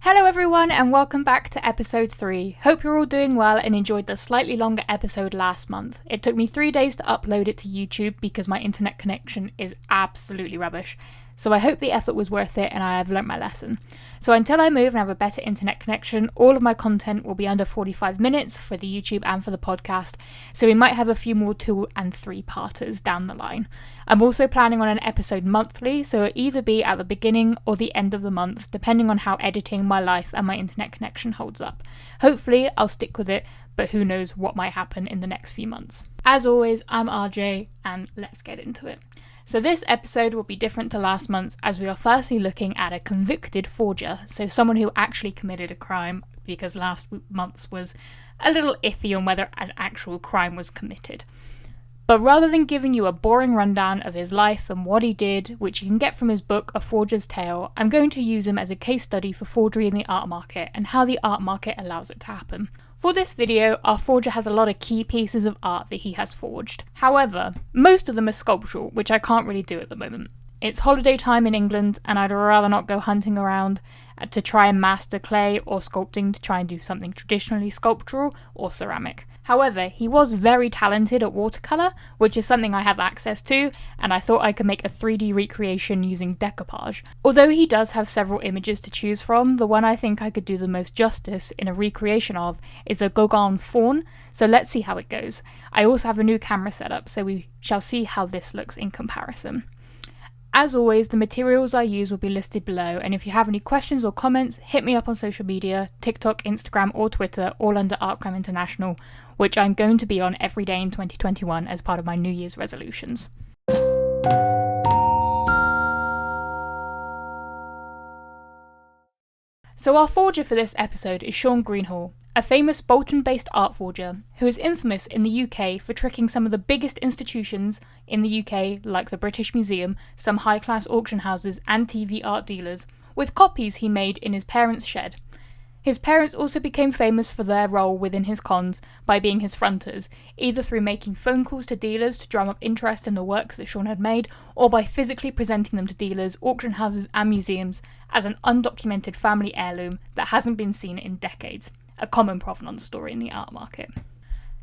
Hello everyone and welcome back to episode 3. Hope you're all doing well and enjoyed the slightly longer episode last month. It took me 3 days to upload it to YouTube because my internet connection is absolutely rubbish. So I hope the effort was worth it and I have learnt my lesson. So until I move and have a better internet connection, all of my content will be under 45 minutes for the YouTube and for the podcast, so we might have a few more 2 and 3 parters down the line. I'm also planning on an episode monthly, so it'll either be at the beginning or the end of the month, depending on how editing, my life and my internet connection holds up. Hopefully I'll stick with it, but who knows what might happen in the next few months. As always, I'm RJ and let's get into it. So this episode will be different to last month's, as we are firstly looking at a convicted forger, so someone who actually committed a crime, because last month's was a little iffy on whether an actual crime was committed. But rather than giving you a boring rundown of his life and what he did, which you can get from his book A Forger's Tale, I'm going to use him as a case study for forgery in the art market and how the art market allows it to happen. For this video, our forger has a lot of key pieces of art that he has forged. However, most of them are sculptural, which I can't really do at the moment. It's holiday time in England and I'd rather not go hunting around to try and master clay or sculpting to try and do something traditionally sculptural or ceramic. However, he was very talented at watercolour, which is something I have access to, and I thought I could make a 3D recreation using decoupage. Although he does have several images to choose from, the one I think I could do the most justice in a recreation of is a Gauguin faun, so let's see how it goes. I also have a new camera set up, so we shall see how this looks in comparison. As always, the materials I use will be listed below, and if you have any questions or comments, hit me up on social media, TikTok, Instagram or Twitter, all under Art Crime International, which I'm going to be on every day in 2021 as part of my New Year's resolutions. So our forger for this episode is Shaun Greenhalgh, a famous Bolton-based art forger who is infamous in the UK for tricking some of the biggest institutions in the UK, like the British Museum, some high-class auction houses and TV art dealers, with copies he made in his parents' shed. His parents also became famous for their role within his cons by being his fronters, either through making phone calls to dealers to drum up interest in the works that Shaun had made, or by physically presenting them to dealers, auction houses and museums as an undocumented family heirloom that hasn't been seen in decades, a common provenance story in the art market.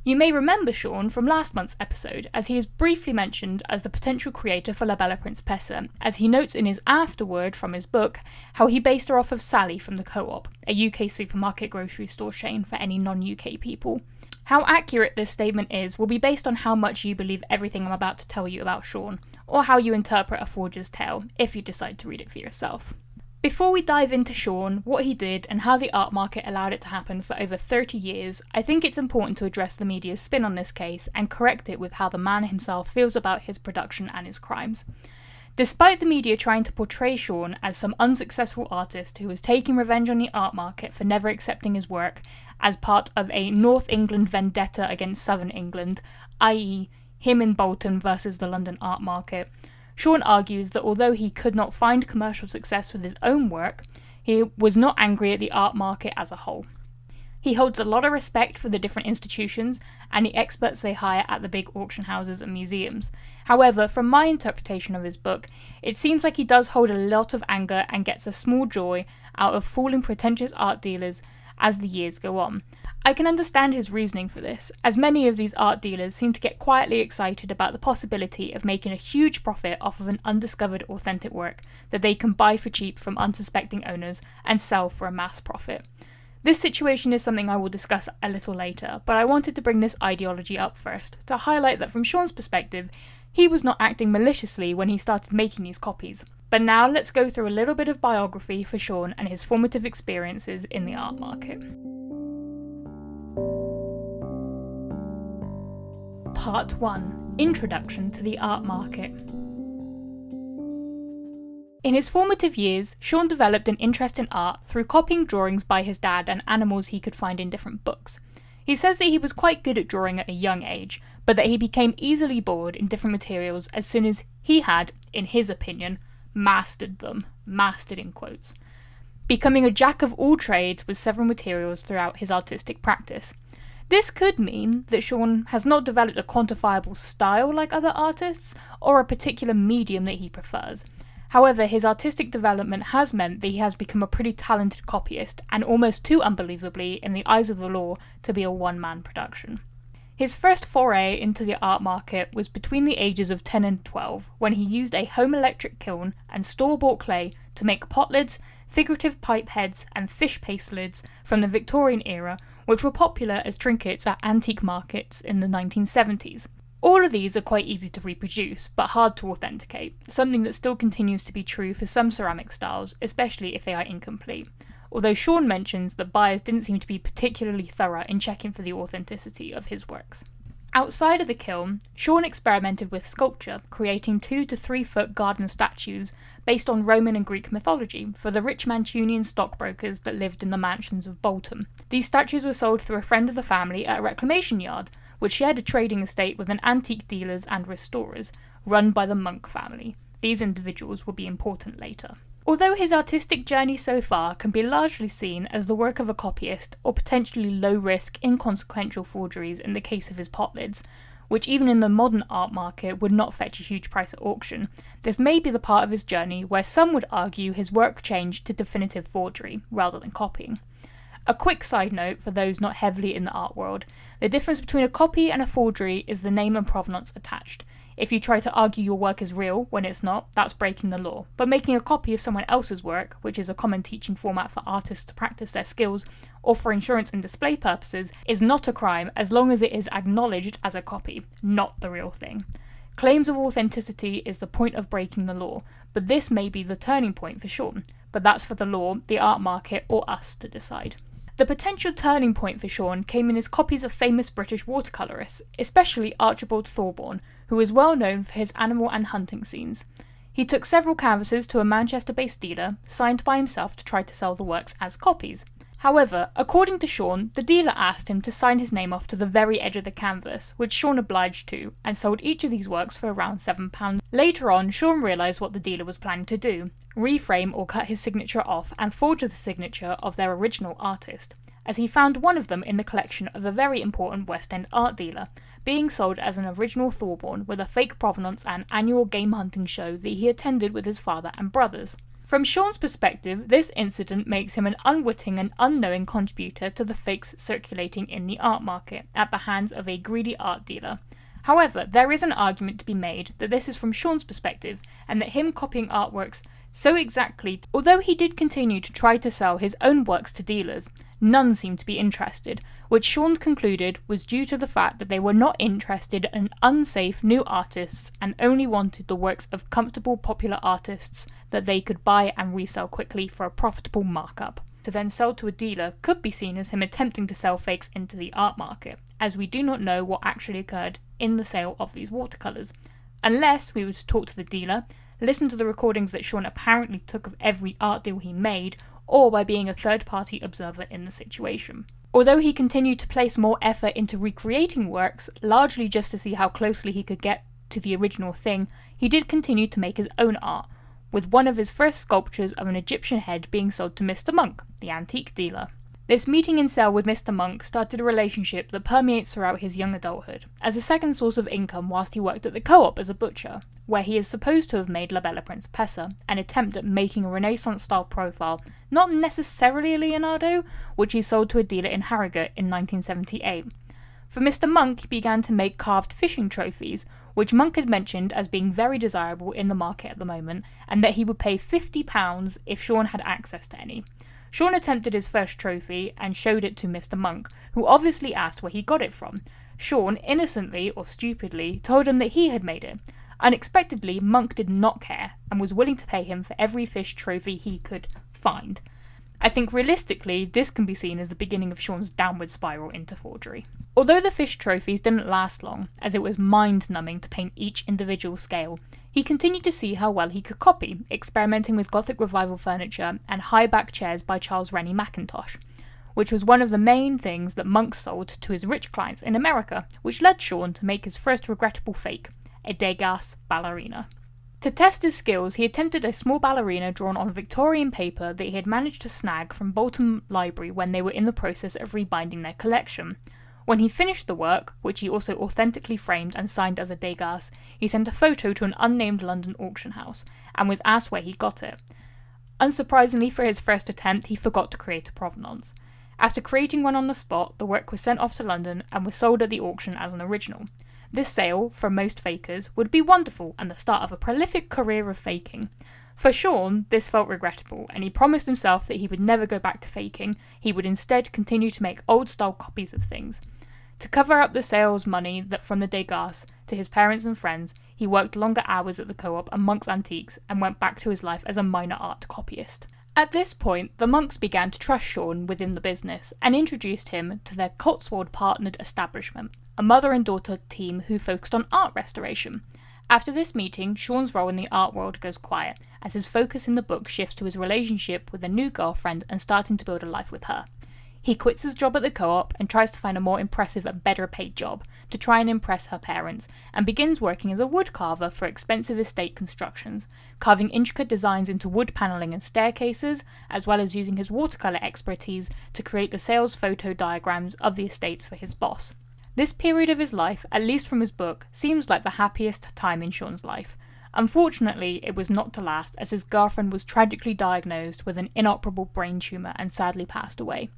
You may remember Shaun from last month's episode, as he is briefly mentioned as the potential creator for La Bella Principessa, as he notes in his afterword from his book how he based her off of Sally from the Co-op, a UK supermarket grocery store chain for any non-UK people. How accurate this statement is will be based on how much you believe everything I'm about to tell you about Shaun, or how you interpret A Forger's Tale, if you decide to read it for yourself. Before we dive into Shaun, what he did, and how the art market allowed it to happen for over 30 years, I think it's important to address the media's spin on this case and correct it with how the man himself feels about his production and his crimes. Despite the media trying to portray Shaun as some unsuccessful artist who was taking revenge on the art market for never accepting his work as part of a North England vendetta against Southern England, i.e. him in Bolton versus the London art market, Shaun argues that although he could not find commercial success with his own work, he was not angry at the art market as a whole. He holds a lot of respect for the different institutions and the experts they hire at the big auction houses and museums. However, from my interpretation of his book, it seems like he does hold a lot of anger and gets a small joy out of fooling pretentious art dealers as the years go on. I can understand his reasoning for this, as many of these art dealers seem to get quietly excited about the possibility of making a huge profit off of an undiscovered authentic work that they can buy for cheap from unsuspecting owners and sell for a mass profit. This situation is something I will discuss a little later, but I wanted to bring this ideology up first, to highlight that from Shaun's perspective, he was not acting maliciously when he started making these copies. But now let's go through a little bit of biography for Shaun and his formative experiences in the art market. Part 1. Introduction to the art market. In his formative years, Shaun developed an interest in art through copying drawings by his dad and animals he could find in different books. He says that he was quite good at drawing at a young age, but that he became easily bored in different materials as soon as he had, in his opinion, mastered them, mastered in quotes, becoming a jack of all trades with several materials throughout his artistic practice. This could mean that Shaun has not developed a quantifiable style like other artists, or a particular medium that he prefers. However, his artistic development has meant that he has become a pretty talented copyist, and almost too unbelievably, in the eyes of the law, to be a one-man production. His first foray into the art market was between the ages of 10 and 12, when he used a home electric kiln and store-bought clay to make pot lids, figurative pipe heads, and fish paste lids from the Victorian era, which were popular as trinkets at antique markets in the 1970s. All of these are quite easy to reproduce, but hard to authenticate, something that still continues to be true for some ceramic styles, especially if they are incomplete. Although Shaun mentions that buyers didn't seem to be particularly thorough in checking for the authenticity of his works. Outside of the kiln, Shaun experimented with sculpture, creating 2 to 3 foot garden statues based on Roman and Greek mythology for the rich Mancunian stockbrokers that lived in the mansions of Bolton. These statues were sold through a friend of the family at a reclamation yard, which shared a trading estate with an antique dealers and restorers, run by the Monk family. These individuals will be important later. Although his artistic journey so far can be largely seen as the work of a copyist, or potentially low-risk, inconsequential forgeries in the case of his pot lids, which even in the modern art market would not fetch a huge price at auction, this may be the part of his journey where some would argue his work changed to definitive forgery, rather than copying. A quick side note for those not heavily in the art world, the difference between a copy and a forgery is the name and provenance attached. If you try to argue your work is real when it's not, that's breaking the law. But making a copy of someone else's work, which is a common teaching format for artists to practice their skills, or for insurance and display purposes, is not a crime as long as it is acknowledged as a copy, not the real thing. Claims of authenticity is the point of breaking the law, but this may be the turning point for Shaun. But that's for the law, the art market, or us to decide. The potential turning point for Shaun came in his copies of famous British watercolourists, especially Archibald Thorburn, who is well known for his animal and hunting scenes. He took several canvases to a Manchester-based dealer, signed by himself to try to sell the works as copies. However, according to Shaun, the dealer asked him to sign his name off to the very edge of the canvas, which Shaun obliged to, and sold each of these works for around £7. Later on, Shaun realised what the dealer was planning to do, reframe or cut his signature off and forge the signature of their original artist, as he found one of them in the collection of a very important West End art dealer, being sold as an original Thorburn with a fake provenance and annual game hunting show that he attended with his father and brothers. From Shaun's perspective, this incident makes him an unwitting and unknowing contributor to the fakes circulating in the art market at the hands of a greedy art dealer. However, there is an argument to be made that this is from Shaun's perspective, and that him copying artworks so exactly, although he did continue to try to sell his own works to dealers, none seemed to be interested, which Shaun concluded was due to the fact that they were not interested in unsafe new artists and only wanted the works of comfortable popular artists that they could buy and resell quickly for a profitable markup. To then sell to a dealer could be seen as him attempting to sell fakes into the art market, as we do not know what actually occurred in the sale of these watercolours, unless we were to talk to the dealer, listen to the recordings that Shaun apparently took of every art deal he made, or by being a third-party observer in the situation. Although he continued to place more effort into recreating works, largely just to see how closely he could get to the original thing, he did continue to make his own art, with one of his first sculptures of an Egyptian head being sold to Mr. Monk, the antique dealer. This meeting in sale with Mr. Monk started a relationship that permeates throughout his young adulthood, as a second source of income whilst he worked at the Co-op as a butcher, where he is supposed to have made La Bella Principessa, an attempt at making a Renaissance-style profile, not necessarily a Leonardo, which he sold to a dealer in Harrogate in 1978. For Mr. Monk, he began to make carved fishing trophies, which Monk had mentioned as being very desirable in the market at the moment, and that he would pay £50 if Shaun had access to any. Shaun attempted his first trophy and showed it to Mr. Monk, who obviously asked where he got it from. Shaun, innocently or stupidly, told him that he had made it. Unexpectedly, Monk did not care and was willing to pay him for every fish trophy he could find. I think realistically, this can be seen as the beginning of Shaun's downward spiral into forgery. Although the fish trophies didn't last long, as it was mind-numbing to paint each individual scale, he continued to see how well he could copy, experimenting with Gothic Revival furniture and high-back chairs by Charles Rennie Mackintosh, which was one of the main things that Monk sold to his rich clients in America, which led Shaun to make his first regrettable fake, a Degas ballerina. To test his skills, he attempted a small ballerina drawn on Victorian paper that he had managed to snag from Bolton Library when they were in the process of rebinding their collection. When he finished the work, which he also authentically framed and signed as a Degas, he sent a photo to an unnamed London auction house, and was asked where he got it. Unsurprisingly for his first attempt, he forgot to create a provenance. After creating one on the spot, the work was sent off to London and was sold at the auction as an original. This sale, for most fakers, would be wonderful and the start of a prolific career of faking. For Shaun, this felt regrettable, and he promised himself that he would never go back to faking. He would instead continue to make old-style copies of things. To cover up the sales money that from the Degas to his parents and friends, he worked longer hours at the Co-op and Monk's Antiques and went back to his life as a minor art copyist. At this point, the Monks began to trust Shaun within the business and introduced him to their Cotswold-partnered establishment, a mother and daughter team who focused on art restoration. After this meeting, Shaun's role in the art world goes quiet, as his focus in the book shifts to his relationship with a new girlfriend and starting to build a life with her. He quits his job at the Co-op and tries to find a more impressive and better paid job to try and impress her parents, and begins working as a wood carver for expensive estate constructions, carving intricate designs into wood panelling and staircases, as well as using his watercolour expertise to create the sales photo diagrams of the estates for his boss. This period of his life, at least from his book, seems like the happiest time in Shaun's life. Unfortunately, it was not to last, as his girlfriend was tragically diagnosed with an inoperable brain tumour and sadly passed away.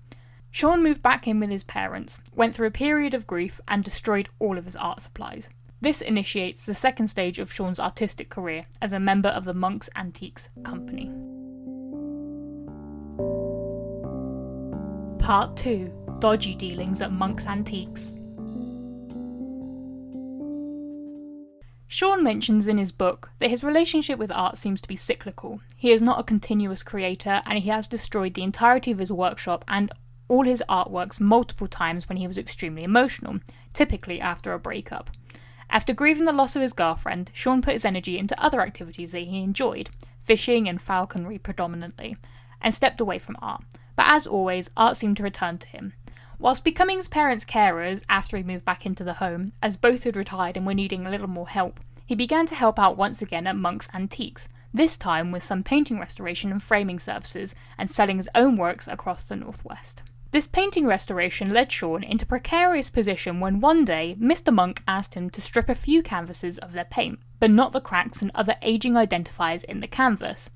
Shaun moved back in with his parents, went through a period of grief, and destroyed all of his art supplies. This initiates the second stage of Shaun's artistic career as a member of the Monk's Antiques Company. Part 2. Dodgy dealings at Monk's Antiques. Shaun mentions in his book that his relationship with art seems to be cyclical. He is not a continuous creator, and he has destroyed the entirety of his workshop and all his artworks multiple times when he was extremely emotional, typically after a breakup. After grieving the loss of his girlfriend, Shaun put his energy into other activities that he enjoyed, fishing and falconry predominantly, and stepped away from art. But as always, art seemed to return to him. Whilst becoming his parents' carers after he moved back into the home, as both had retired and were needing a little more help, he began to help out once again at Monk's Antiques, this time with some painting restoration and framing services, and selling his own works across the northwest. This painting restoration led Shaun into a precarious position when one day Mr. Monk asked him to strip a few canvases of their paint, but not the cracks and other aging identifiers in the canvas.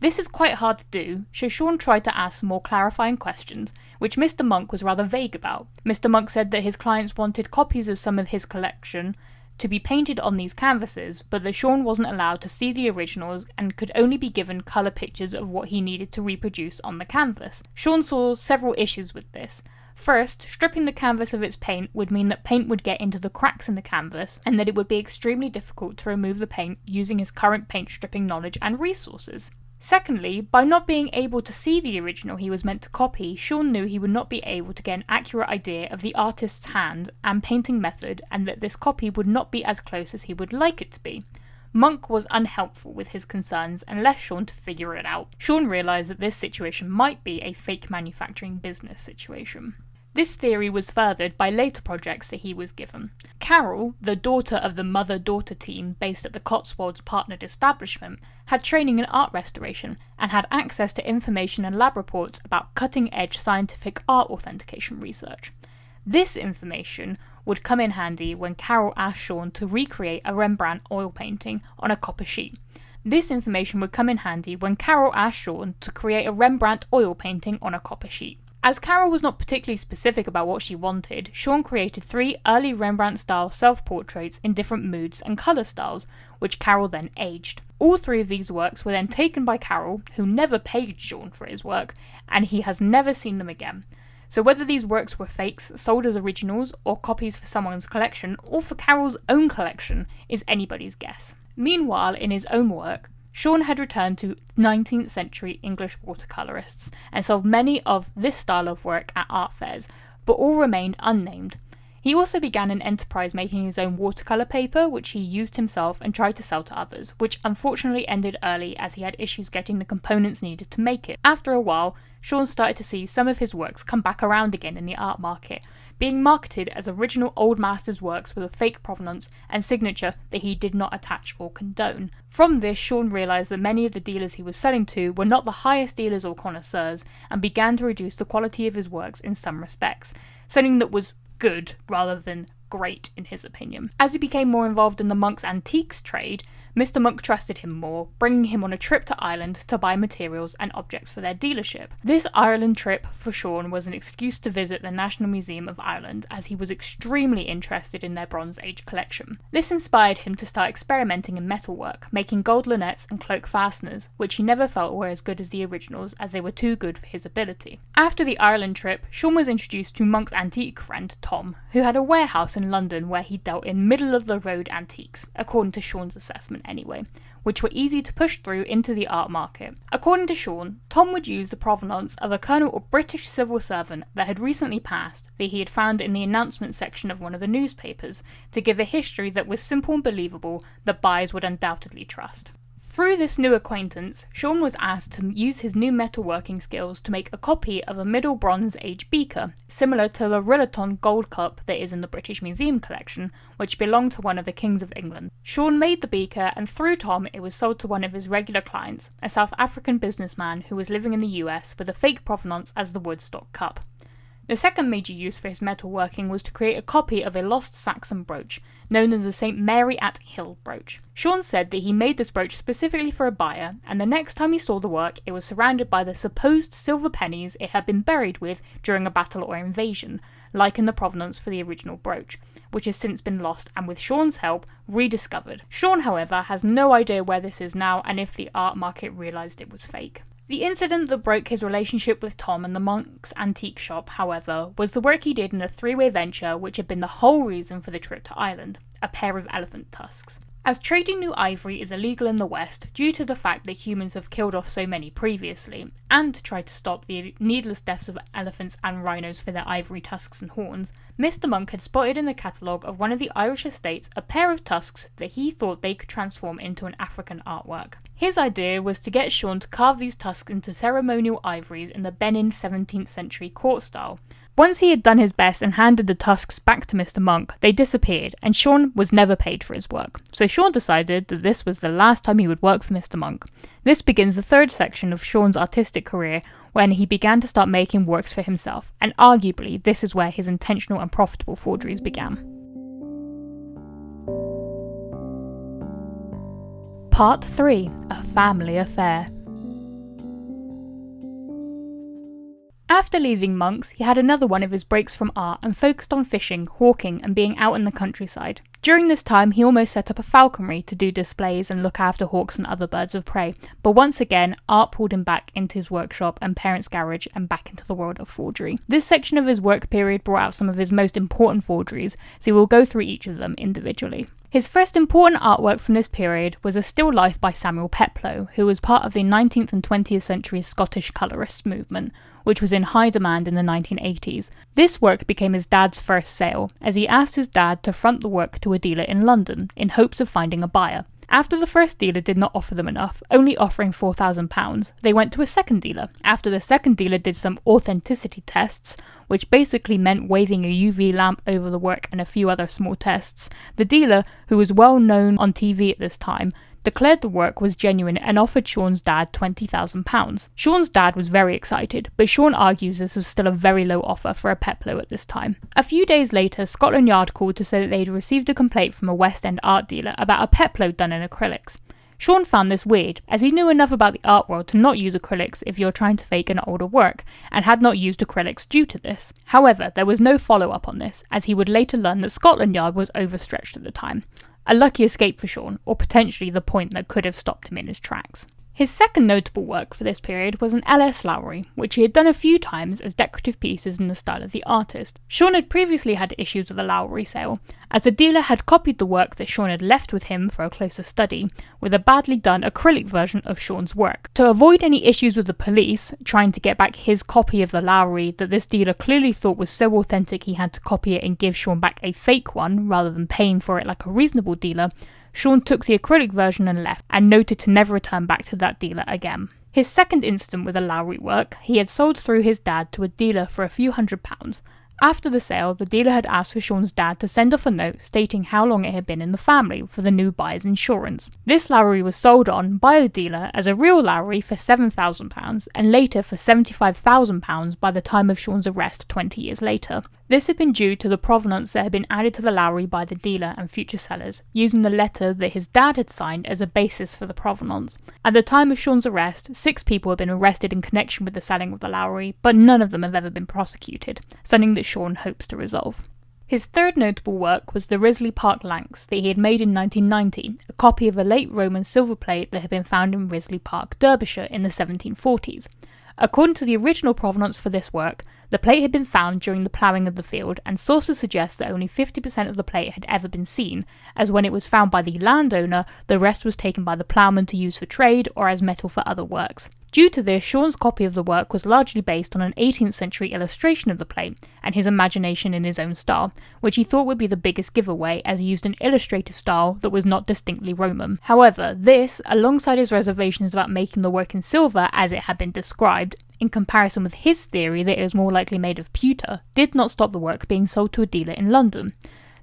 This is quite hard to do, so Shaun tried to ask some more clarifying questions, which Mr. Monk was rather vague about. Mr. Monk said that his clients wanted copies of some of his collection to be painted on these canvases, but that Shaun wasn't allowed to see the originals and could only be given colour pictures of what he needed to reproduce on the canvas. Shaun saw several issues with this. First, stripping the canvas of its paint would mean that paint would get into the cracks in the canvas, and that it would be extremely difficult to remove the paint using his current paint stripping knowledge and resources. Secondly, by not being able to see the original he was meant to copy, Shaun knew he would not be able to get an accurate idea of the artist's hand and painting method, and that this copy would not be as close as he would like it to be. Monk was unhelpful with his concerns and left Shaun to figure it out. Shaun realised that this situation might be a fake manufacturing business situation. This theory was furthered by later projects that he was given. Carol, the daughter of the mother-daughter team based at the Cotswolds partnered establishment, had training in art restoration and had access to information and lab reports about cutting-edge scientific art authentication research. This information would come in handy when Carol asked Shaun to recreate a Rembrandt oil painting on a copper sheet. This information would come in handy when Carol asked Shaun to create a Rembrandt oil painting on a copper sheet. As Carol was not particularly specific about what she wanted, Shaun created 3 early Rembrandt-style self-portraits in different moods and colour styles, which Carol then aged. All 3 of these works were then taken by Carol, who never paid Shaun for his work, and he has never seen them again. So whether these works were fakes sold as originals, or copies for someone's collection, or for Carol's own collection, is anybody's guess. Meanwhile, in his own work, Shaun had returned to 19th century English watercolourists and sold many of this style of work at art fairs, but all remained unnamed. He also began an enterprise making his own watercolour paper, which he used himself and tried to sell to others, which unfortunately ended early as he had issues getting the components needed to make it. After a while, Shaun started to see some of his works come back around again in the art market, being marketed as original Old Masters works with a fake provenance and signature that he did not attach or condone. From this, Shaun realised that many of the dealers he was selling to were not the highest dealers or connoisseurs, and began to reduce the quality of his works in some respects, something that was good rather than great in his opinion. As he became more involved in the monk's antiques trade, Mr. Monk trusted him more, bringing him on a trip to Ireland to buy materials and objects for their dealership. This Ireland trip for Shaun was an excuse to visit the National Museum of Ireland, as he was extremely interested in their Bronze Age collection. This inspired him to start experimenting in metalwork, making gold lunettes and cloak fasteners, which he never felt were as good as the originals, as they were too good for his ability. After the Ireland trip, Shaun was introduced to Monk's antique friend Tom, who had a warehouse in London where he dealt in middle-of-the-road antiques, according to Shaun's assessment anyway, which were easy to push through into the art market. According to Shaun, Tom would use the provenance of a colonel or British civil servant that had recently passed, that he had found in the announcement section of one of the newspapers, to give a history that was simple and believable that buyers would undoubtedly trust. Through this new acquaintance, Shaun was asked to use his new metalworking skills to make a copy of a Middle Bronze Age beaker, similar to the Rilliton gold cup that is in the British Museum collection, which belonged to one of the kings of England. Shaun made the beaker, and through Tom it was sold to one of his regular clients, a South African businessman who was living in the US with a fake provenance as the Woodstock cup. The second major use for his metalworking was to create a copy of a lost Saxon brooch, known as the St. Mary at Hill brooch. Shaun said that he made this brooch specifically for a buyer, and the next time he saw the work, it was surrounded by the supposed silver pennies it had been buried with during a battle or invasion, like in the provenance for the original brooch, which has since been lost and, with Shaun's help, rediscovered. Shaun, however, has no idea where this is now and if the art market realised it was fake. The incident that broke his relationship with Tom and the Monk's antique shop, however, was the work he did in a three-way venture which had been the whole reason for the trip to Ireland, a pair of elephant tusks. As trading new ivory is illegal in the West due to the fact that humans have killed off so many previously, and to try to stop the needless deaths of elephants and rhinos for their ivory tusks and horns, Mr. Monk had spotted in the catalogue of one of the Irish estates a pair of tusks that he thought they could transform into an African artwork. His idea was to get Shaun to carve these tusks into ceremonial ivories in the Benin 17th century court style. Once he had done his best and handed the tusks back to Mr. Monk, they disappeared, and Shaun was never paid for his work. So Shaun decided that this was the last time he would work for Mr. Monk. This begins the third section of Shaun's artistic career, when he began to start making works for himself, and arguably this is where his intentional and profitable forgeries began. Part 3. A Family Affair. After leaving Monk's, he had another one of his breaks from art and focused on fishing, hawking, and being out in the countryside. During this time, he almost set up a falconry to do displays and look after hawks and other birds of prey, but once again, art pulled him back into his workshop and parents' garage and back into the world of forgery. This section of his work period brought out some of his most important forgeries, so we'll go through each of them individually. His first important artwork from this period was a still life by Samuel Peploe, who was part of the 19th and 20th century Scottish colourist movement, which was in high demand in the 1980s. This work became his dad's first sale, as he asked his dad to front the work to a dealer in London, in hopes of finding a buyer. After the first dealer did not offer them enough, only offering £4,000, they went to a second dealer. After the second dealer did some authenticity tests, which basically meant waving a UV lamp over the work and a few other small tests, the dealer, who was well known on TV at this time, declared the work was genuine and offered Shaun's dad £20,000. Shaun's dad was very excited, but Shaun argues this was still a very low offer for a Peploe at this time. A few days later, Scotland Yard called to say that they'd received a complaint from a West End art dealer about a Peploe done in acrylics. Shaun found this weird, as he knew enough about the art world to not use acrylics if you're trying to fake an older work, and had not used acrylics due to this. However, there was no follow-up on this, as he would later learn that Scotland Yard was overstretched at the time. A lucky escape for Shaun, or potentially the point that could have stopped him in his tracks. His second notable work for this period was an LS Lowry, which he had done a few times as decorative pieces in the style of the artist. Shaun had previously had issues with the Lowry sale, as the dealer had copied the work that Shaun had left with him for a closer study, with a badly done acrylic version of Shaun's work. To avoid any issues with the police, trying to get back his copy of the Lowry that this dealer clearly thought was so authentic he had to copy it and give Shaun back a fake one, rather than paying for it like a reasonable dealer, Shaun took the acrylic version and left, and noted to never return back to that dealer again. His second incident with the Lowry work, he had sold through his dad to a dealer for a few £100s. After the sale, the dealer had asked for Shaun's dad to send off a note stating how long it had been in the family for the new buyer's insurance. This Lowry was sold on by the dealer as a real Lowry for £7,000 and later for £75,000 by the time of Shaun's arrest 20 years later. This had been due to the provenance that had been added to the Lowry by the dealer and future sellers, using the letter that his dad had signed as a basis for the provenance. At the time of Shaun's arrest, 6 people had been arrested in connection with the selling of the Lowry, but none of them have ever been prosecuted, something that Shaun hopes to resolve. His third notable work was the Risley Park Lanx that he had made in 1990, a copy of a late Roman silver plate that had been found in Risley Park, Derbyshire in the 1740s. According to the original provenance for this work, the plate had been found during the ploughing of the field, and sources suggest that only 50% of the plate had ever been seen, as when it was found by the landowner, the rest was taken by the ploughman to use for trade or as metal for other works. Due to this, Shaun's copy of the work was largely based on an 18th century illustration of the plate and his imagination in his own style, which he thought would be the biggest giveaway as he used an illustrative style that was not distinctly Roman. However, this, alongside his reservations about making the work in silver as it had been described, in comparison with his theory that it was more likely made of pewter, did not stop the work being sold to a dealer in London.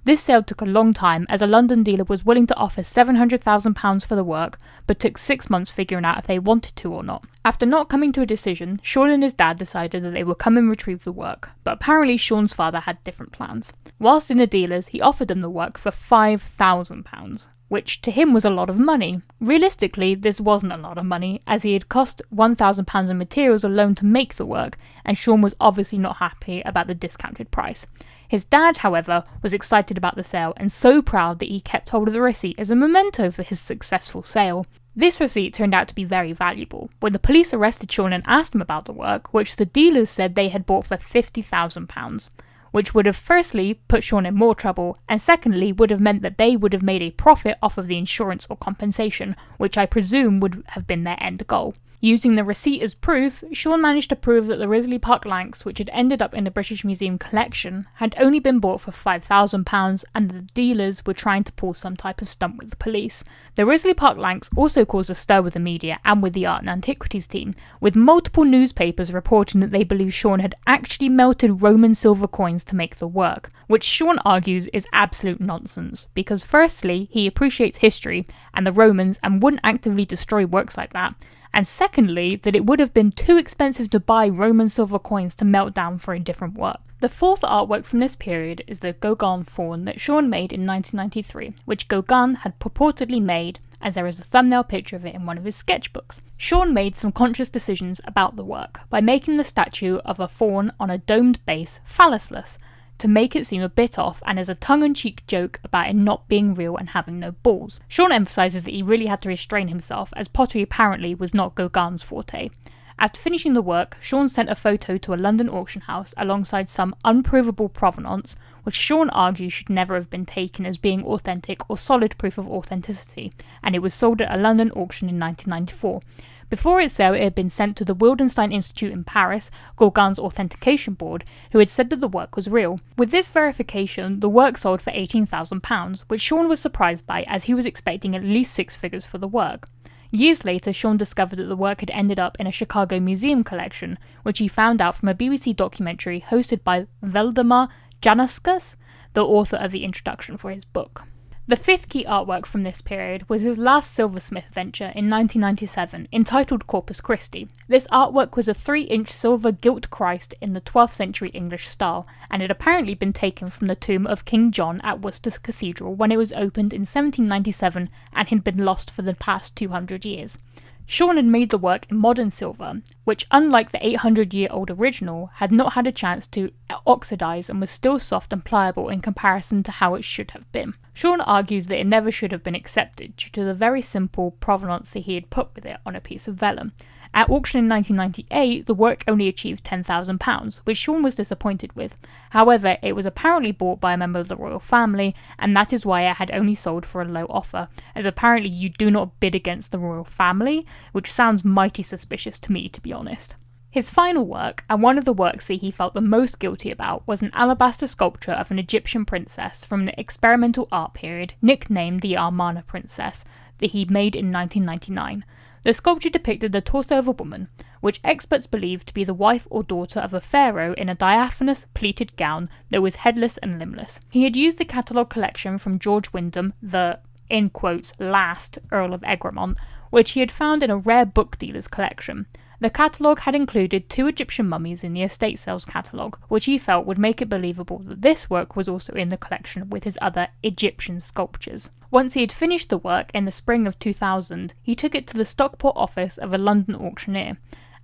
This sale took a long time, as a London dealer was willing to offer £700,000 for the work, but took 6 months figuring out if they wanted to or not. After not coming to a decision, Shaun and his dad decided that they would come and retrieve the work, but apparently Shaun's father had different plans. Whilst in the dealers, he offered them the work for £5,000, which to him was a lot of money. Realistically, this wasn't a lot of money, as he had cost £1,000 in materials alone to make the work, and Shaun was obviously not happy about the discounted price. His dad, however, was excited about the sale and so proud that he kept hold of the receipt as a memento for his successful sale. This receipt turned out to be very valuable. When the police arrested Shaun and asked him about the work, which the dealers said they had bought for £50,000, which would have firstly put Shaun in more trouble, and secondly would have meant that they would have made a profit off of the insurance or compensation, which I presume would have been their end goal. Using the receipt as proof, Shaun managed to prove that the Risley Park Lanx, which had ended up in the British Museum collection, had only been bought for £5,000 and the dealers were trying to pull some type of stunt with the police. The Risley Park Lanx also caused a stir with the media and with the art and antiquities team, with multiple newspapers reporting that they believe Shaun had actually melted Roman silver coins to make the work, which Shaun argues is absolute nonsense, because firstly, he appreciates history and the Romans and wouldn't actively destroy works like that, and secondly, that it would have been too expensive to buy Roman silver coins to melt down for a different work. The fourth artwork from this period is the Gauguin faun that Shaun made in 1993, which Gauguin had purportedly made, as there is a thumbnail picture of it in one of his sketchbooks. Shaun made some conscious decisions about the work by making the statue of a faun on a domed base phallusless, to make it seem a bit off and as a tongue-in-cheek joke about it not being real and having no balls. Shaun emphasises that he really had to restrain himself, as pottery apparently was not Gauguin's forte. After finishing the work, Shaun sent a photo to a London auction house alongside some unprovable provenance, which Shaun argues should never have been taken as being authentic or solid proof of authenticity, and it was sold at a London auction in 1994. Before its sale, it had been sent to the Wildenstein Institute in Paris, Gauguin's authentication board, who had said that the work was real. With this verification, the work sold for £18,000, which Shaun was surprised by, as he was expecting at least 6 figures for the work. Years later, Shaun discovered that the work had ended up in a Chicago museum collection, which he found out from a BBC documentary hosted by Valdemar Januškas, the author of the introduction for his book. The fifth key artwork from this period was his last silversmith venture in 1997, entitled Corpus Christi. This artwork was a 3-inch silver gilt Christ in the 12th century English style, and had apparently been taken from the tomb of King John at Worcester Cathedral when it was opened in 1797 and had been lost for the past 200 years. Shaun had made the work in modern silver, which, unlike the 800-year-old original, had not had a chance to oxidize and was still soft and pliable in comparison to how it should have been. Shaun argues that it never should have been accepted due to the very simple provenance that he had put with it on a piece of vellum. At auction in 1998, the work only achieved £10,000, which Shaun was disappointed with. However, it was apparently bought by a member of the royal family, and that is why it had only sold for a low offer, as apparently you do not bid against the royal family, which sounds mighty suspicious to me, to be honest. His final work, and one of the works that he felt the most guilty about, was an alabaster sculpture of an Egyptian princess from the experimental art period, nicknamed the Amarna Princess, that he made in 1999. The sculpture depicted the torso of a woman, which experts believe to be the wife or daughter of a pharaoh in a diaphanous, pleated gown that was headless and limbless. He had used the catalogue collection from George Wyndham, the, in quotes, last Earl of Egremont, which he had found in a rare book dealer's collection. The catalogue had included 2 Egyptian mummies in the estate sales catalogue, which he felt would make it believable that this work was also in the collection with his other Egyptian sculptures. Once he had finished the work in the spring of 2000, he took it to the Stockport office of a London auctioneer.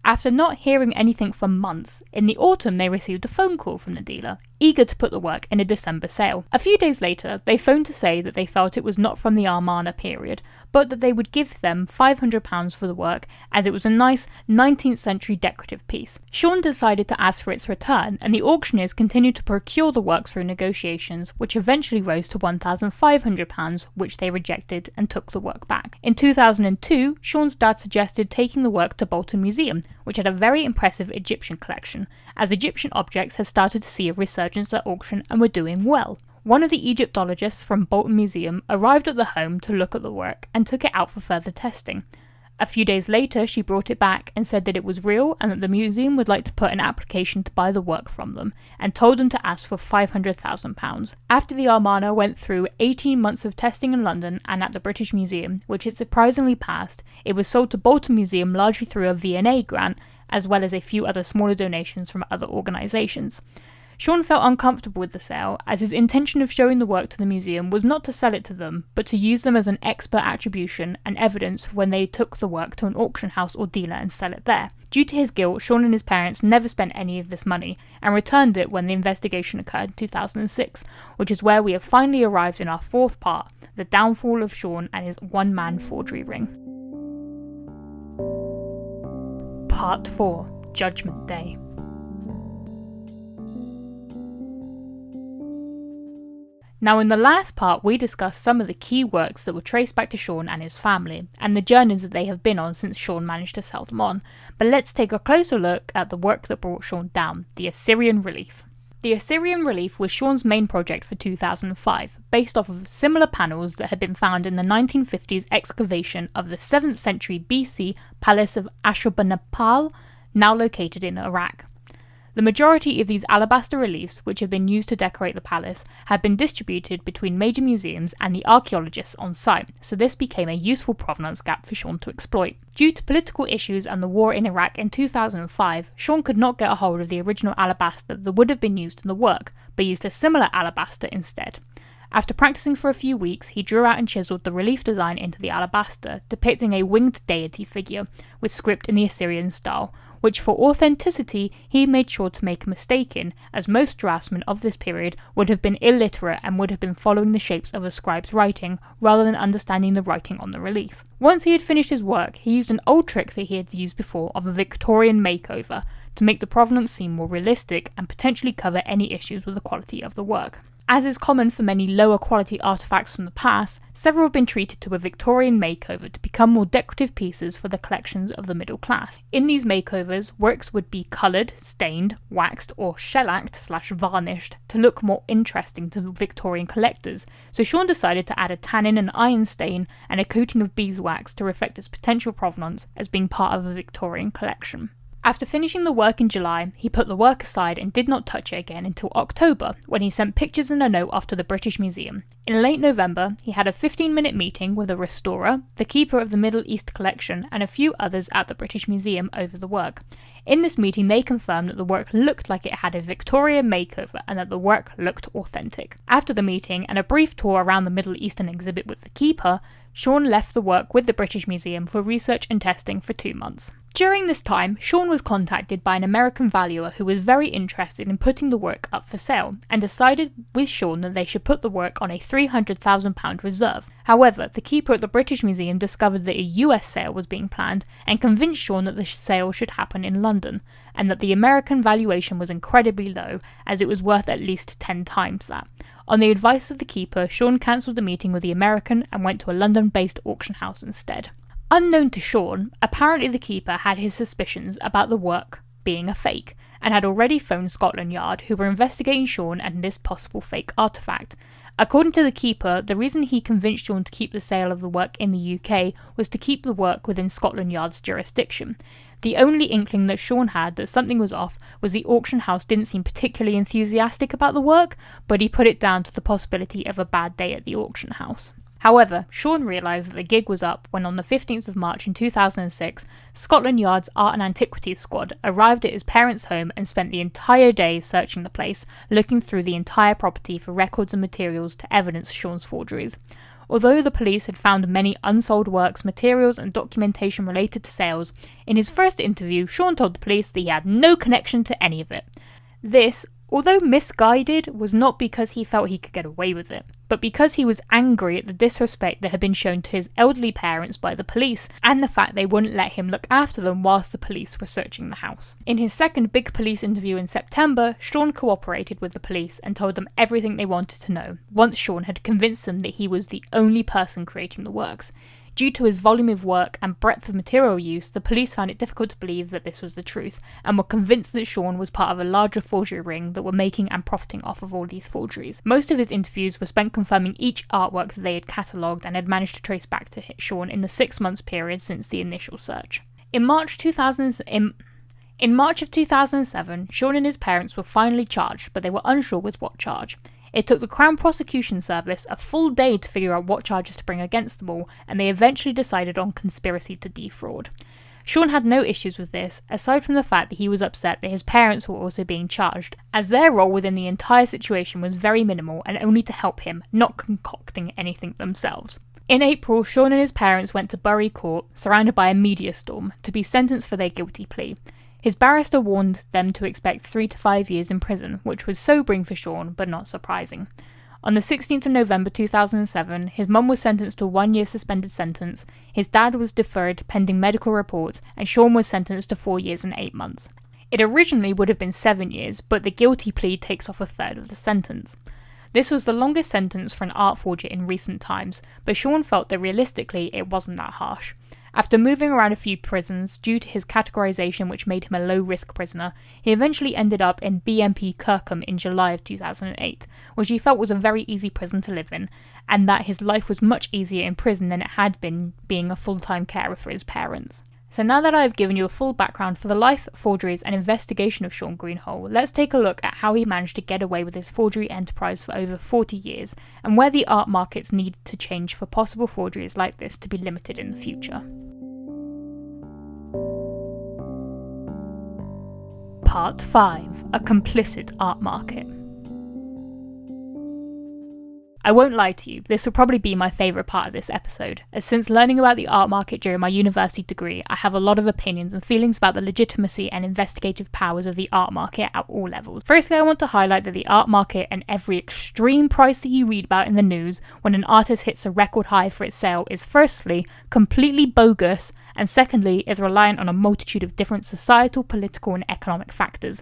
After not hearing anything for months, in the autumn they received a phone call from the dealer, eager to put the work in a December sale. A few days later, they phoned to say that they felt it was not from the Amarna period, but that they would give them £500 for the work as it was a nice 19th century decorative piece. Shaun decided to ask for its return, and the auctioneers continued to procure the work through negotiations, which eventually rose to £1,500, which they rejected and took the work back. In 2002, Shaun's dad suggested taking the work to Bolton Museum, which had a very impressive Egyptian collection, as Egyptian objects had started to see a resurgence at auction and were doing well. One of the Egyptologists from Bolton Museum arrived at the home to look at the work and took it out for further testing. A few days later, she brought it back and said that it was real and that the museum would like to put an application to buy the work from them, and told them to ask for £500,000. After the Amarna went through 18 months of testing in London and at the British Museum, which it surprisingly passed, it was sold to Bolton Museum largely through a V&A grant, as well as a few other smaller donations from other organisations. Shaun felt uncomfortable with the sale, as his intention of showing the work to the museum was not to sell it to them, but to use them as an expert attribution and evidence when they took the work to an auction house or dealer and sell it there. Due to his guilt, Shaun and his parents never spent any of this money, and returned it when the investigation occurred in 2006, which is where we have finally arrived in our 4th part, the downfall of Shaun and his one-man forgery ring. Part 4. Judgment Day. Now, in the last part, we discussed some of the key works that were traced back to Shaun and his family, and the journeys that they have been on since Shaun managed to sell them on. But let's take a closer look at the work that brought Shaun down, the Assyrian Relief. The Assyrian Relief was Shaun's main project for 2005, based off of similar panels that had been found in the 1950s excavation of the 7th century BC Palace of Ashurbanipal, now located in Iraq. The majority of these alabaster reliefs, which had been used to decorate the palace, had been distributed between major museums and the archaeologists on site, so this became a useful provenance gap for Shaun to exploit. Due to political issues and the war in Iraq in 2005, Shaun could not get a hold of the original alabaster that would have been used in the work, but used a similar alabaster instead. After practicing for a few weeks, he drew out and chiselled the relief design into the alabaster, depicting a winged deity figure, with script in the Assyrian style, which for authenticity he made sure to make a mistake in, as most draftsmen of this period would have been illiterate and would have been following the shapes of a scribe's writing, rather than understanding the writing on the relief. Once he had finished his work, he used an old trick that he had used before of a Victorian makeover, to make the provenance seem more realistic and potentially cover any issues with the quality of the work. As is common for many lower quality artefacts from the past, several have been treated to a Victorian makeover to become more decorative pieces for the collections of the middle class. In these makeovers, works would be coloured, stained, waxed or shellacked/varnished to look more interesting to Victorian collectors, so Shaun decided to add a tannin and iron stain and a coating of beeswax to reflect its potential provenance as being part of a Victorian collection. After finishing the work in July, he put the work aside and did not touch it again until October, when he sent pictures and a note off to the British Museum. In late November, he had a 15-minute meeting with a restorer, the keeper of the Middle East collection, and a few others at the British Museum over the work. In this meeting, they confirmed that the work looked like it had a Victorian makeover and that the work looked authentic. After the meeting and a brief tour around the Middle Eastern exhibit with the keeper, Shaun left the work with the British Museum for research and testing for 2 months. During this time, Shaun was contacted by an American valuer who was very interested in putting the work up for sale, and decided with Shaun that they should put the work on a £300,000 reserve. However, the keeper at the British Museum discovered that a US sale was being planned and convinced Shaun that the sale should happen in London, and that the American valuation was incredibly low, as it was worth at least 10 times that. On the advice of the keeper, Shaun cancelled the meeting with the American and went to a London-based auction house instead. Unknown to Shaun, apparently the keeper had his suspicions about the work being a fake, and had already phoned Scotland Yard, who were investigating Shaun and this possible fake artefact. According to the keeper, the reason he convinced Shaun to keep the sale of the work in the UK was to keep the work within Scotland Yard's jurisdiction. The only inkling that Shaun had that something was off was the auction house didn't seem particularly enthusiastic about the work, but he put it down to the possibility of a bad day at the auction house. However, Shaun realised that the gig was up when on the 15th of March in 2006, Scotland Yard's Art and Antiquities Squad arrived at his parents' home and spent the entire day searching the place, looking through the entire property for records and materials to evidence Shaun's forgeries. Although the police had found many unsold works, materials and documentation related to sales, in his first interview, Shaun told the police that he had no connection to any of it. This, although misguided, was not because he felt he could get away with it, but because he was angry at the disrespect that had been shown to his elderly parents by the police and the fact they wouldn't let him look after them whilst the police were searching the house. In his second big police interview in September, Shaun cooperated with the police and told them everything they wanted to know, once Shaun had convinced them that he was the only person creating the works. Due to his volume of work and breadth of material use, the police found it difficult to believe that this was the truth, and were convinced that Shaun was part of a larger forgery ring that were making and profiting off of all these forgeries. Most of his interviews were spent confirming each artwork that they had catalogued and had managed to trace back to Shaun in the 6 months period since the initial search. In March of 2007, Shaun and his parents were finally charged, but they were unsure with what charge. It took the Crown Prosecution Service a full day to figure out what charges to bring against them all, and they eventually decided on conspiracy to defraud. Shaun had no issues with this, aside from the fact that he was upset that his parents were also being charged, as their role within the entire situation was very minimal and only to help him, not concocting anything themselves. In April, Shaun and his parents went to Bury Court, surrounded by a media storm, to be sentenced for their guilty plea. His barrister warned them to expect 3 to 5 years in prison, which was sobering for Shaun, but not surprising. On the 16th of November 2007, his mum was sentenced to a 1-year suspended sentence, his dad was deferred pending medical reports, and Shaun was sentenced to 4 years and 8 months. It originally would have been 7 years, but the guilty plea takes off a third of the sentence. This was the longest sentence for an art forger in recent times, but Shaun felt that realistically it wasn't that harsh. After moving around a few prisons due to his categorisation which made him a low-risk prisoner, he eventually ended up in BMP Kirkham in July of 2008, which he felt was a very easy prison to live in, and that his life was much easier in prison than it had been being a full-time carer for his parents. So now that I've given you a full background for the life, forgeries and investigation of Shaun Greenhalgh, let's take a look at how he managed to get away with his forgery enterprise for over 40 years, and where the art markets need to change for possible forgeries like this to be limited in the future. Part 5. A complicit art market. I won't lie to you, this will probably be my favourite part of this episode, as since learning about the art market during my university degree, I have a lot of opinions and feelings about the legitimacy and investigative powers of the art market at all levels. Firstly, I want to highlight that the art market and every extreme price that you read about in the news when an artist hits a record high for its sale is firstly completely bogus, and secondly is reliant on a multitude of different societal, political and economic factors.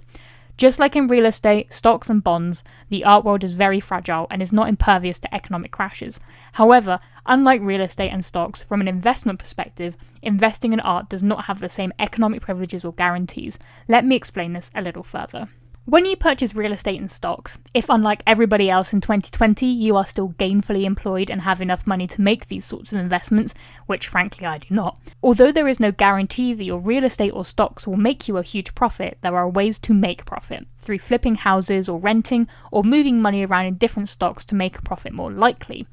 Just like in real estate, stocks and bonds, the art world is very fragile and is not impervious to economic crashes. However, unlike real estate and stocks, from an investment perspective, investing in art does not have the same economic privileges or guarantees. Let me explain this a little further. When you purchase real estate and stocks, if unlike everybody else in 2020, you are still gainfully employed and have enough money to make these sorts of investments, which frankly I do not, although there is no guarantee that your real estate or stocks will make you a huge profit, there are ways to make profit, through flipping houses or renting, or moving money around in different stocks to make a profit more likely.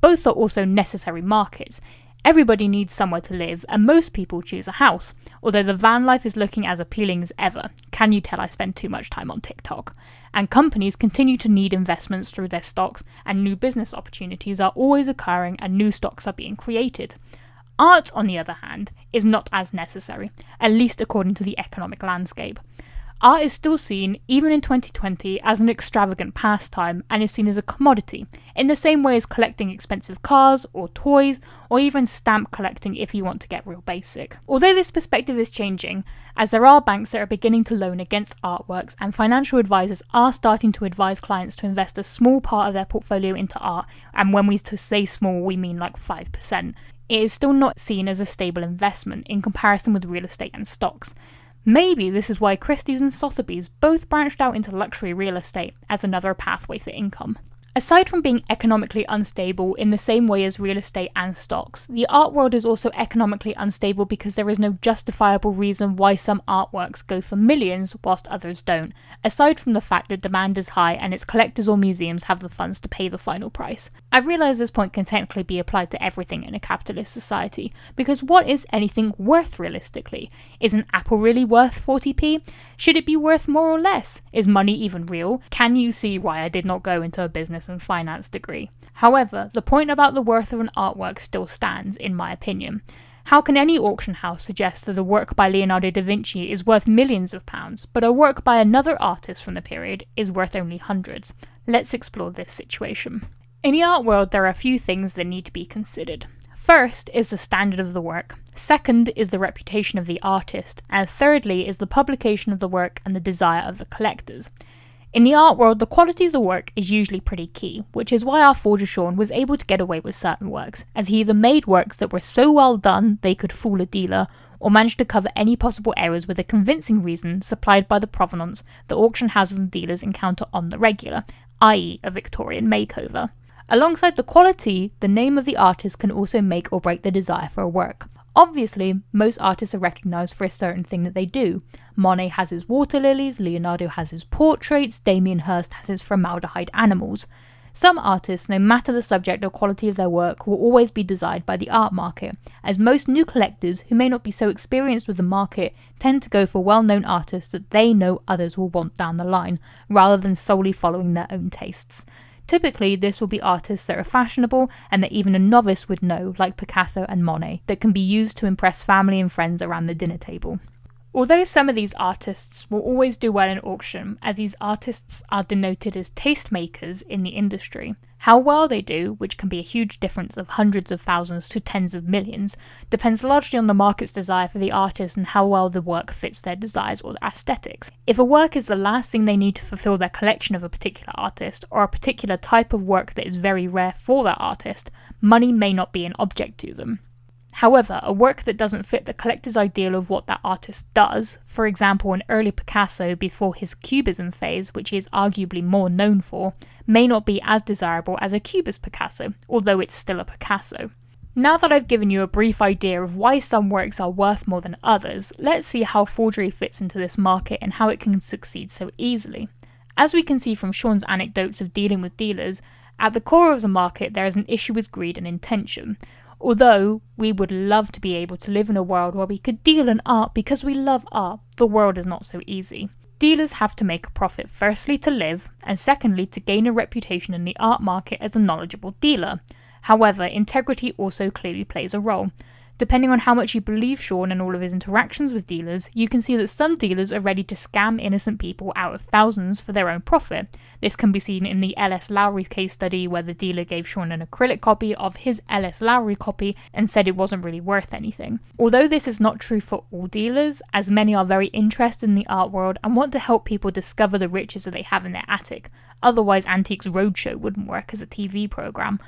Both are also necessary markets. Everybody needs somewhere to live, and most people choose a house, although the van life is looking as appealing as ever. Can you tell I spend too much time on TikTok? And companies continue to need investments through their stocks, and new business opportunities are always occurring and new stocks are being created. Art, on the other hand, is not as necessary, at least according to the economic landscape. Art is still seen, even in 2020, as an extravagant pastime and is seen as a commodity, in the same way as collecting expensive cars or toys, or even stamp collecting if you want to get real basic. Although this perspective is changing, as there are banks that are beginning to loan against artworks and financial advisors are starting to advise clients to invest a small part of their portfolio into art, and when we say small we mean like 5%, it is still not seen as a stable investment in comparison with real estate and stocks. Maybe this is why Christie's and Sotheby's both branched out into luxury real estate as another pathway for income. Aside from being economically unstable in the same way as real estate and stocks, the art world is also economically unstable because there is no justifiable reason why some artworks go for millions whilst others don't, aside from the fact that demand is high and its collectors or museums have the funds to pay the final price. I realise this point can technically be applied to everything in a capitalist society, because what is anything worth realistically? Is an apple really worth 40p? Should it be worth more or less? Is money even real? Can you see why I did not go into a business and finance degree? However, the point about the worth of an artwork still stands, in my opinion. How can any auction house suggest that a work by Leonardo da Vinci is worth millions of pounds, but a work by another artist from the period is worth only hundreds? Let's explore this situation. In the art world, there are a few things that need to be considered. First is the standard of the work, second is the reputation of the artist, and thirdly is the publication of the work and the desire of the collectors. In the art world, the quality of the work is usually pretty key, which is why our forger Shaun was able to get away with certain works, as he either made works that were so well done they could fool a dealer, or managed to cover any possible errors with a convincing reason supplied by the provenance that auction houses and dealers encounter on the regular, i.e. a Victorian makeover. Alongside the quality, the name of the artist can also make or break the desire for a work. Obviously, most artists are recognised for a certain thing that they do. Monet has his water lilies, Leonardo has his portraits, Damien Hirst has his formaldehyde animals. Some artists, no matter the subject or quality of their work, will always be desired by the art market, as most new collectors, who may not be so experienced with the market, tend to go for well-known artists that they know others will want down the line, rather than solely following their own tastes. Typically, this will be artists that are fashionable and that even a novice would know, like Picasso and Monet, that can be used to impress family and friends around the dinner table. Although some of these artists will always do well in auction, as these artists are denoted as tastemakers in the industry, how well they do, which can be a huge difference of hundreds of thousands to tens of millions, depends largely on the market's desire for the artist and how well the work fits their desires or their aesthetics. If a work is the last thing they need to fulfill their collection of a particular artist, or a particular type of work that is very rare for that artist, money may not be an object to them. However, a work that doesn't fit the collector's ideal of what that artist does, for example an early Picasso before his Cubism phase, which he is arguably more known for, may not be as desirable as a Cubist Picasso, although it's still a Picasso. Now that I've given you a brief idea of why some works are worth more than others, let's see how forgery fits into this market and how it can succeed so easily. As we can see from Shaun's anecdotes of dealing with dealers, at the core of the market there is an issue with greed and intention. Although we would love to be able to live in a world where we could deal in art because we love art, the world is not so easy. Dealers have to make a profit, firstly to live, and secondly to gain a reputation in the art market as a knowledgeable dealer. However, integrity also clearly plays a role. Depending on how much you believe Shaun and all of his interactions with dealers, you can see that some dealers are ready to scam innocent people out of thousands for their own profit. This can be seen in the L.S. Lowry case study, where the dealer gave Shaun an acrylic copy of his L.S. Lowry copy and said it wasn't really worth anything. Although this is not true for all dealers, as many are very interested in the art world and want to help people discover the riches that they have in their attic. Otherwise, Antiques Roadshow wouldn't work as a TV programme.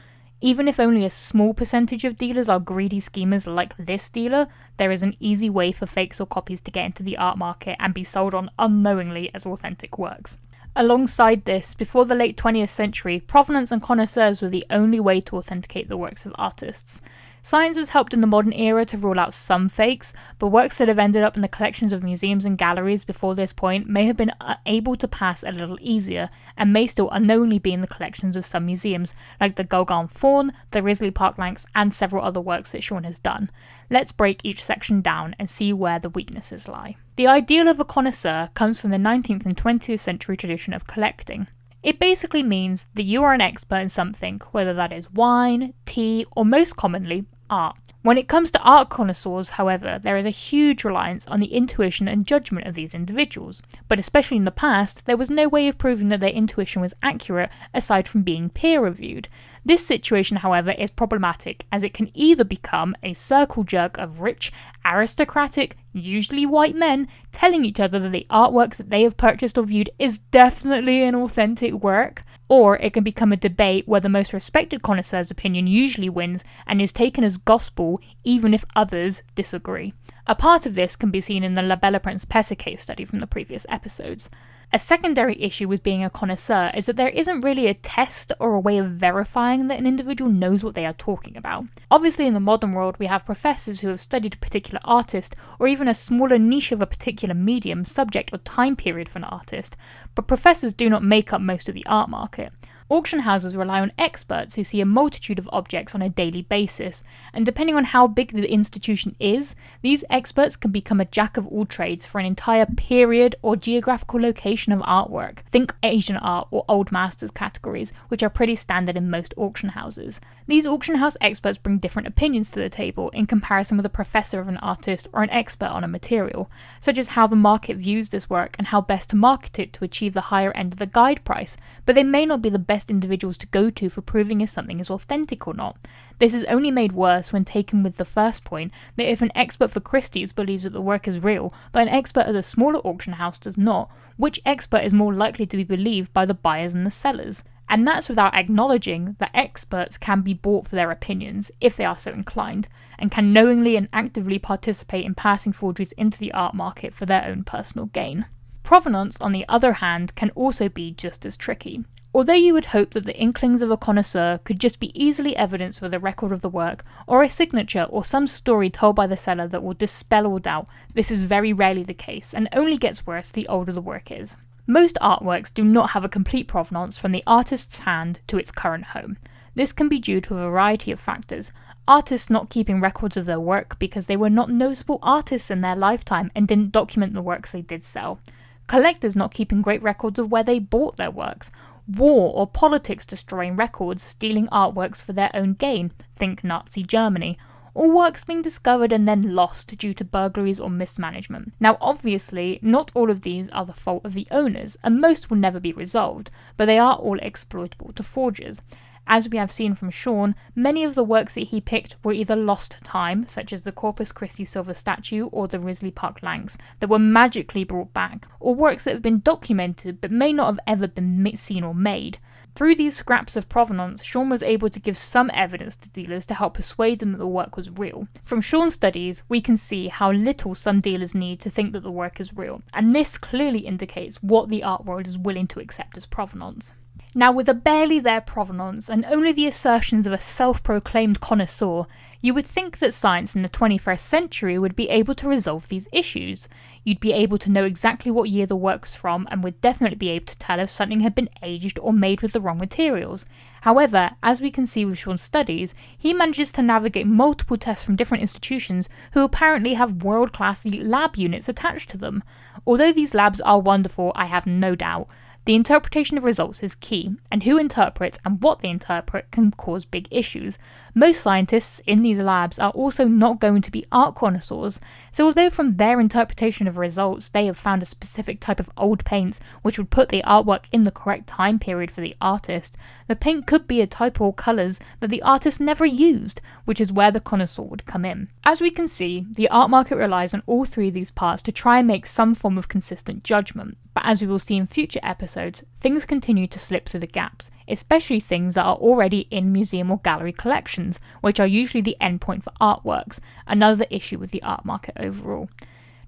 Even if only a small percentage of dealers are greedy schemers like this dealer, there is an easy way for fakes or copies to get into the art market and be sold on unknowingly as authentic works. Alongside this, before the late 20th century, provenance and connoisseurs were the only way to authenticate the works of artists. Science has helped in the modern era to rule out some fakes, but works that have ended up in the collections of museums and galleries before this point may have been able to pass a little easier, and may still unknowingly be in the collections of some museums, like the Gauguin Faun, the Risley Park Lanx, and several other works that Shaun has done. Let's break each section down and see where the weaknesses lie. The ideal of a connoisseur comes from the 19th and 20th century tradition of collecting. It basically means that you are an expert in something, whether that is wine, tea, or most commonly, art. When it comes to art connoisseurs, however, there is a huge reliance on the intuition and judgment of these individuals, but especially in the past, there was no way of proving that their intuition was accurate aside from being peer-reviewed. This situation, however, is problematic, as it can either become a circle jerk of rich, aristocratic, usually white men telling each other that the artworks that they have purchased or viewed is definitely an authentic work, or it can become a debate where the most respected connoisseur's opinion usually wins and is taken as gospel even if others disagree. A part of this can be seen in the La Belle Principesse case study from the previous episodes. A secondary issue with being a connoisseur is that there isn't really a test or a way of verifying that an individual knows what they are talking about. Obviously, in the modern world, we have professors who have studied a particular artist, or even a smaller niche of a particular medium, subject, or time period for an artist, but professors do not make up most of the art market. Auction houses rely on experts who see a multitude of objects on a daily basis, and depending on how big the institution is, these experts can become a jack of all trades for an entire period or geographical location of artwork. Think Asian art or old masters categories, which are pretty standard in most auction houses. These auction house experts bring different opinions to the table in comparison with a professor of an artist or an expert on a material, such as how the market views this work and how best to market it to achieve the higher end of the guide price, but they may not be the best individuals to go to for proving if something is authentic or not. This is only made worse when taken with the first point that if an expert for Christie's believes that the work is real, but an expert at a smaller auction house does not, which expert is more likely to be believed by the buyers and the sellers? And that's without acknowledging that experts can be bought for their opinions, if they are so inclined, and can knowingly and actively participate in passing forgeries into the art market for their own personal gain. Provenance, on the other hand, can also be just as tricky. Although you would hope that the inklings of a connoisseur could just be easily evidenced with a record of the work, or a signature, or some story told by the seller that will dispel all doubt, this is very rarely the case, and only gets worse the older the work is. Most artworks do not have a complete provenance from the artist's hand to its current home. This can be due to a variety of factors. Artists not keeping records of their work because they were not notable artists in their lifetime and didn't document the works they did sell. Collectors not keeping great records of where they bought their works. War or politics destroying records, stealing artworks for their own gain, think Nazi Germany, or works being discovered and then lost due to burglaries or mismanagement. Now obviously, not all of these are the fault of the owners, and most will never be resolved, but they are all exploitable to forgers. As we have seen from Shaun, many of the works that he picked were either lost to time, such as the Corpus Christi silver statue or the Risley Park Lanks, that were magically brought back, or works that have been documented but may not have ever been seen or made. Through these scraps of provenance, Shaun was able to give some evidence to dealers to help persuade them that the work was real. From Shaun's studies, we can see how little some dealers need to think that the work is real, and this clearly indicates what the art world is willing to accept as provenance. Now, with a barely there provenance and only the assertions of a self-proclaimed connoisseur, you would think that science in the 21st century would be able to resolve these issues. You'd be able to know exactly what year the work was from and would definitely be able to tell if something had been aged or made with the wrong materials. However, as we can see with Shaun's studies, he manages to navigate multiple tests from different institutions who apparently have world-class lab units attached to them. Although these labs are wonderful, I have no doubt, the interpretation of results is key, and who interprets and what they interpret can cause big issues. Most scientists in these labs are also not going to be art connoisseurs, so although from their interpretation of results they have found a specific type of old paints which would put the artwork in the correct time period for the artist, the paint could be a type or colours that the artist never used, which is where the connoisseur would come in. As we can see, the art market relies on all three of these parts to try and make some form of consistent judgment, but as we will see in future episodes, things continue to slip through the gaps, especially things that are already in museum or gallery collections, which are usually the endpoint for artworks, another issue with the art market overall.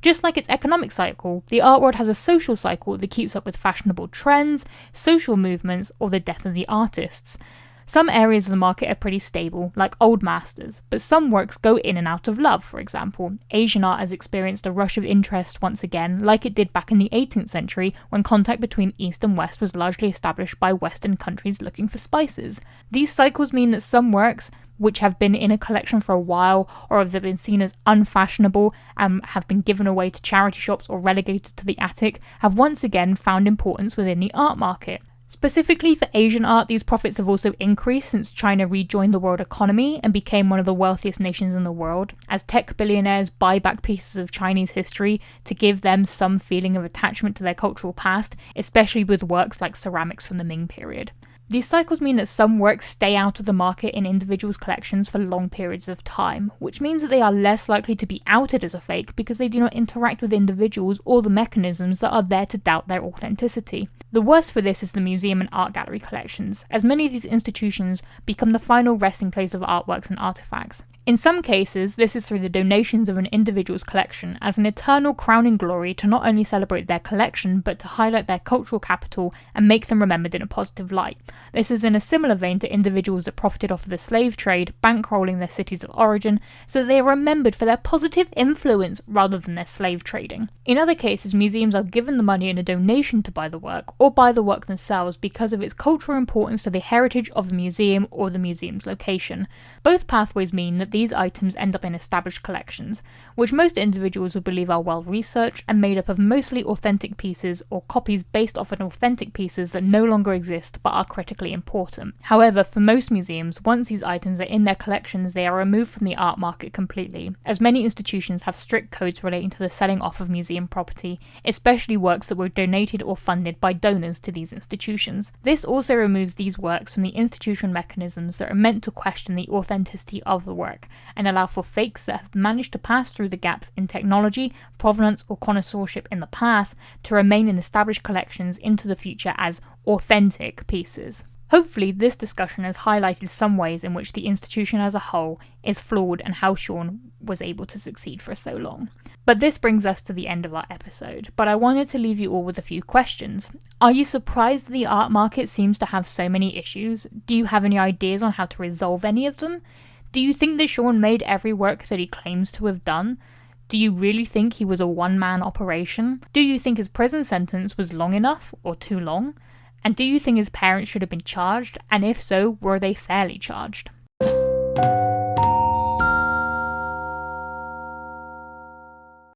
Just like its economic cycle, the art world has a social cycle that keeps up with fashionable trends, social movements, or the death of the artists. Some areas of the market are pretty stable, like old masters, but some works go in and out of love. For example, Asian art has experienced a rush of interest once again, like it did back in the 18th century when contact between East and West was largely established by Western countries looking for spices. These cycles mean that some works, which have been in a collection for a while or have been seen as unfashionable and have been given away to charity shops or relegated to the attic, have once again found importance within the art market. Specifically for Asian art, these profits have also increased since China rejoined the world economy and became one of the wealthiest nations in the world, as tech billionaires buy back pieces of Chinese history to give them some feeling of attachment to their cultural past, especially with works like ceramics from the Ming period. These cycles mean that some works stay out of the market in individuals' collections for long periods of time, which means that they are less likely to be outed as a fake because they do not interact with individuals or the mechanisms that are there to doubt their authenticity. The worst for this is the museum and art gallery collections, as many of these institutions become the final resting place of artworks and artifacts. In some cases, this is through the donations of an individual's collection as an eternal crowning glory to not only celebrate their collection, but to highlight their cultural capital and make them remembered in a positive light. This is in a similar vein to individuals that profited off of the slave trade, bankrolling their cities of origin, so that they are remembered for their positive influence rather than their slave trading. In other cases, museums are given the money in a donation to buy the work, or buy the work themselves because of its cultural importance to the heritage of the museum or the museum's location. Both pathways mean that these items end up in established collections, which most individuals would believe are well researched and made up of mostly authentic pieces or copies based off of authentic pieces that no longer exist but are critically important. However, for most museums, once these items are in their collections, they are removed from the art market completely, as many institutions have strict codes relating to the selling off of museum property, especially works that were donated or funded by donors to these institutions. This also removes these works from the institutional mechanisms that are meant to question the authenticity of the work, and allow for fakes that have managed to pass through the gaps in technology, provenance or connoisseurship in the past to remain in established collections into the future as authentic pieces. Hopefully this discussion has highlighted some ways in which the institution as a whole is flawed and how Shaun was able to succeed for so long. But this brings us to the end of our episode, but I wanted to leave you all with a few questions. Are you surprised that the art market seems to have so many issues? Do you have any ideas on how to resolve any of them? Do you think that Shaun made every work that he claims to have done? Do you really think he was a one-man operation? Do you think his prison sentence was long enough or too long? And do you think his parents should have been charged? And if so, were they fairly charged?